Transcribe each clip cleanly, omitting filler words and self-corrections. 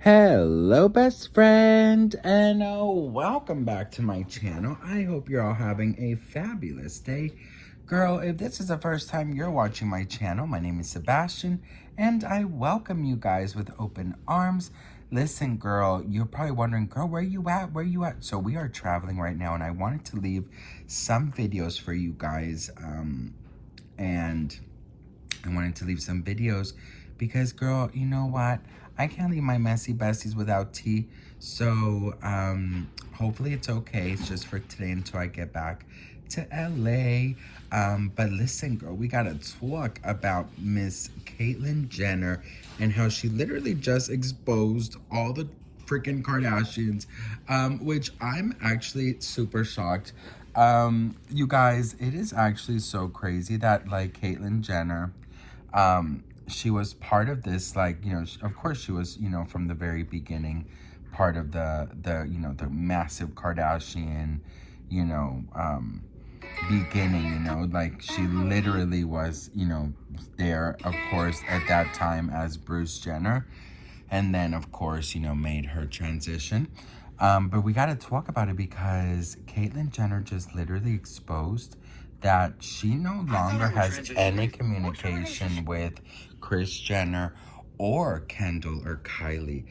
Hello, best friend, and welcome back to my channel. I hope you're all having a fabulous day. Girl, if this is the first time you're watching my channel, my name is Sebastian, and I welcome you guys with open arms. Listen, girl, you're probably wondering, girl, where you at? Where you at? So we are traveling right now, and I wanted to leave some videos for you guys, and I wanted to leave some videos because, girl, you know what? I can't leave my messy besties without tea. So, hopefully it's okay. It's just for today until I get back to LA. But listen, girl, we gotta talk about Miss Caitlyn Jenner and how she literally just exposed all the freaking Kardashians, which I'm actually super shocked. You guys, it is actually so crazy that, like, Caitlyn Jenner, she was part of this, like, of course she was, from the very beginning, part of the massive Kardashian, beginning, like she literally was, there, of course, at that time as Bruce Jenner, and then, of course, made her transition. But we got to talk about it because Caitlyn Jenner just literally exposed that she no longer has any communication with Kris Jenner or Kendall or Kylie.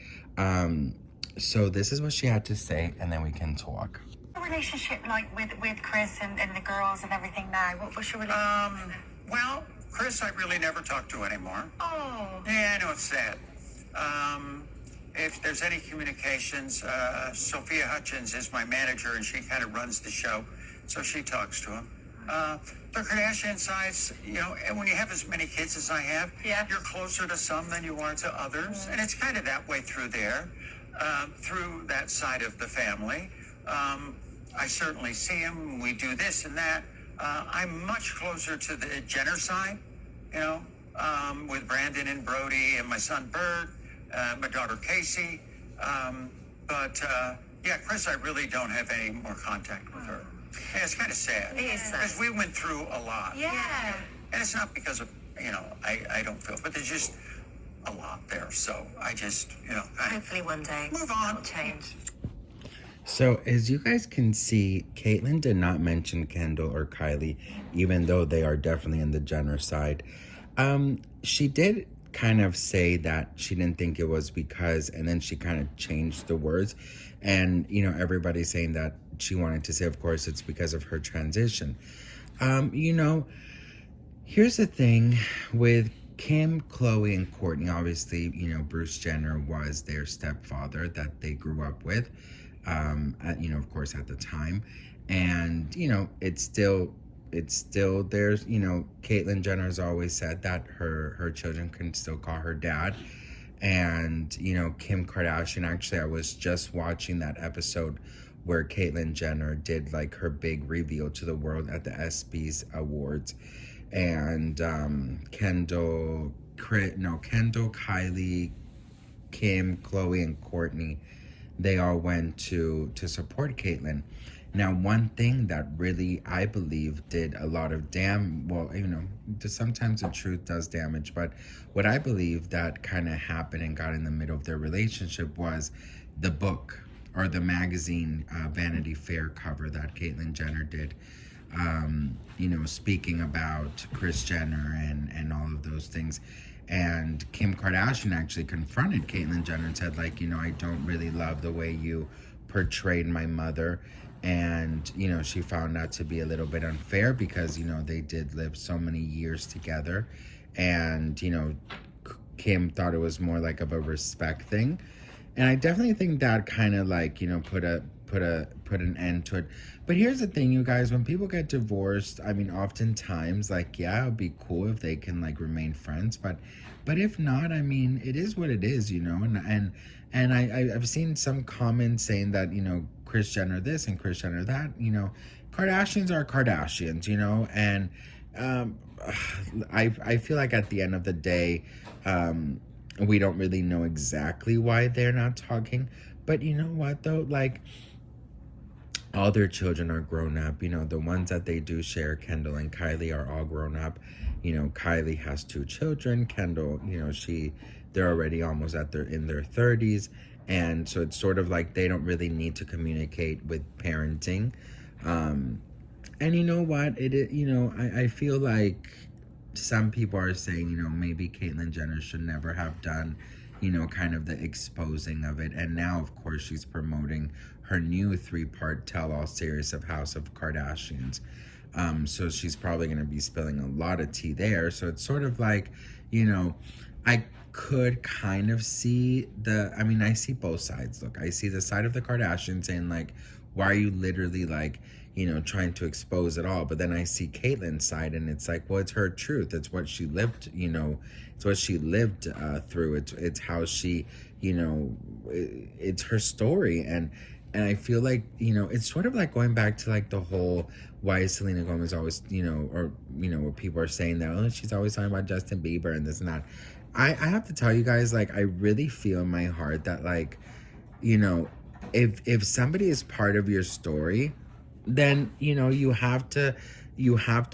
So this is what she had to say, and then we can talk. Relationship like with Kris and the girls and everything now? What's your relationship? Well, Kris, I really never talk to anymore. Oh. Yeah, I know it's sad. If there's any communications, Sophia Hutchins is my manager, and she kind of runs the show, so she talks to him. The Kardashian sides, and when you have as many kids as I have, Yeah. you're closer to some than you are to others, and it's kind of that way through there, through that side of the family. I certainly see him. We do this and that. I'm much closer to the Jenner side, with Brandon and Brody and my son Bert, my daughter Casey. But Kris, I really don't have any more contact with her. Yeah, it's kind of sad. It is sad. Because we went through a lot. Yeah. And it's not because of, I don't feel, but there's just a lot there. So I just, Hopefully one day. Move on. It'll change. So as you guys can see, Caitlyn did not mention Kendall or Kylie, even though they are definitely in the Jenner side. She did kind of say that she didn't think it was because, and then she kind of changed the words. And, everybody's saying that she wanted to say, of course, it's because of her transition. Here's the thing with Kim, Khloe, and Kourtney. Obviously, Bruce Jenner was their stepfather that they grew up with, of course, at the time. And, it's still there's, Caitlyn Jenner's always said that her children can still call her dad. And, Kim Kardashian, actually, I was just watching that episode where Caitlyn Jenner did, like, her big reveal to the world at the ESPYs Awards. And Kendall, Kylie, Kim, Khloe, and Kourtney, they all went to support Caitlyn. Now, one thing that really, I believe, did a lot of sometimes the truth does damage, but what I believe that kind of happened and got in the middle of their relationship was the book or the magazine Vanity Fair cover that Caitlyn Jenner did, speaking about Kris Jenner and all of those things. And Kim Kardashian actually confronted Caitlyn Jenner and said, like, I don't really love the way you portrayed my mother. And, she found that to be a little bit unfair because, they did live so many years together. And, Kim thought it was more like of a respect thing. And I definitely think that kind of like, put an end to it. But here's the thing, you guys, when people get divorced, I mean, oftentimes, like, yeah, it'd be cool if they can, like, remain friends. But if not, I mean, it is what it is, And I've seen some comments saying that, Kris Jenner this and Kris Jenner that, Kardashians are Kardashians, and I feel like at the end of the day, we don't really know exactly why they're not talking. But you know what, though? Like, all their children are grown up. The ones that they do share, Kendall and Kylie, are all grown up. Kylie has 2 children. Kendall, she they're already almost in their 30s. And so it's sort of like they don't really need to communicate with parenting. And you know what? I feel like some people are saying, maybe Caitlyn Jenner should never have done, kind of the exposing of it. And now, of course, she's promoting her new 3-part tell-all series of House of Kardashians. So she's probably going to be spilling a lot of tea there. So it's sort of like, I could kind of see I see both sides. Look, I see the side of the Kardashians saying, like, why are you literally, like, trying to expose it all? But then I see Caitlyn's side, and it's like, well, it's her truth. It's what she lived, it's what she lived through. It's how she, it's her story. And I feel like, it's sort of like going back to, like, the whole why is Selena Gomez always, where people are saying that, oh, she's always talking about Justin Bieber and this and that. I have to tell you guys, like, I really feel in my heart that, like, if somebody is part of your story, then you have to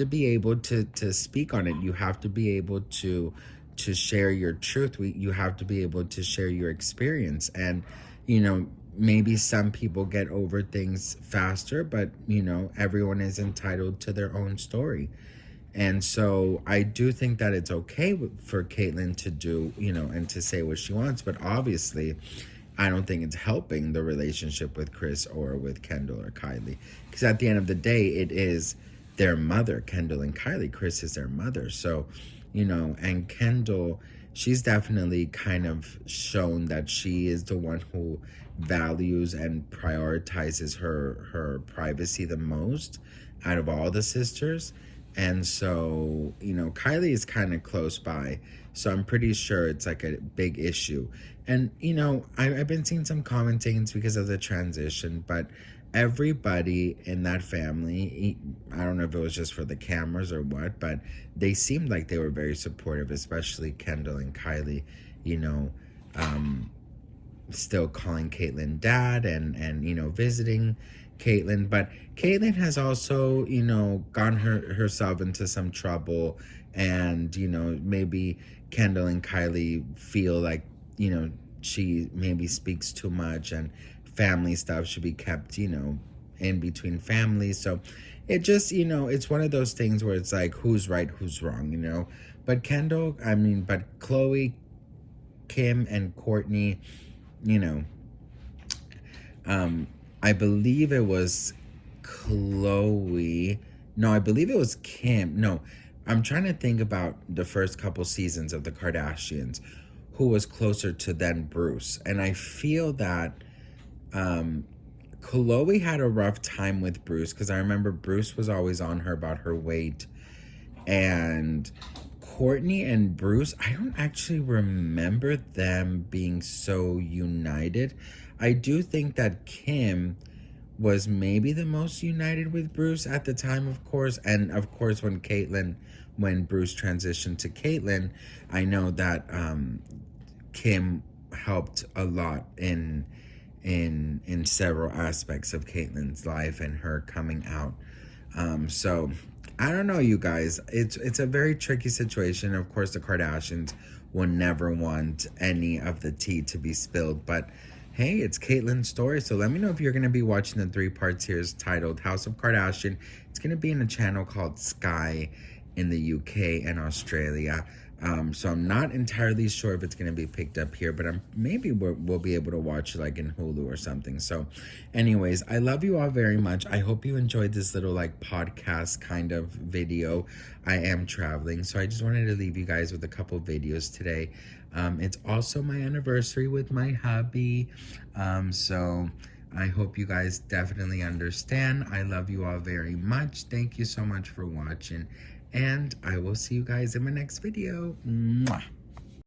be able to speak on it. You have to be able to share your truth. You have to be able to share your experience. And maybe some people get over things faster, but everyone is entitled to their own story. And so I do think that it's okay for Caitlyn to do, and to say what she wants. But obviously, I don't think it's helping the relationship with Kris or with Kendall or Kylie. Because at the end of the day, it is their mother, Kendall and Kylie. Kris is their mother. So, and Kendall, she's definitely kind of shown that she is the one who values and prioritizes her privacy the most out of all the sisters. And so, Kylie is kind of close by. So I'm pretty sure it's like a big issue. And, I've been seeing some commentings because of the transition, but everybody in that family, I don't know if it was just for the cameras or what, but they seemed like they were very supportive, especially Kendall and Kylie, still calling Caitlyn dad and visiting Caitlyn. But Caitlyn has also, gotten herself into some trouble, and, maybe Kendall and Kylie feel like, she maybe speaks too much, and family stuff should be kept, in between families. So it just, it's one of those things where it's like, who's right, who's wrong, But but Khloe, Kim, and Kourtney, I believe it was Khloe. No, I believe it was Kim. No, I'm trying to think about the first couple seasons of the Kardashians, who was closer to then Bruce. And I feel that Khloe had a rough time with Bruce, because I remember Bruce was always on her about her weight. And Kourtney and Bruce, I don't actually remember them being so united. I do think that Kim was maybe the most united with Bruce at the time, of course. And of course, when Bruce transitioned to Caitlyn, I know that Kim helped a lot in several aspects of Caitlyn's life and her coming out. So I don't know, you guys. It's a very tricky situation. Of course, the Kardashians will never want any of the tea to be spilled, but hey, it's Caitlyn's story. So let me know if you're going to be watching the 3-part series titled House of Kardashian. It's going to be in a channel called Sky in the UK and Australia. So I'm not entirely sure if it's going to be picked up here, but maybe we'll be able to watch it like in Hulu or something. So anyways, I love you all very much. I hope you enjoyed this little like podcast kind of video. I am traveling, so I just wanted to leave you guys with a couple videos today. It's also my anniversary with my hubby. So I hope you guys definitely understand. I love you all very much. Thank you so much for watching. And I will see you guys in my next video. Mwah.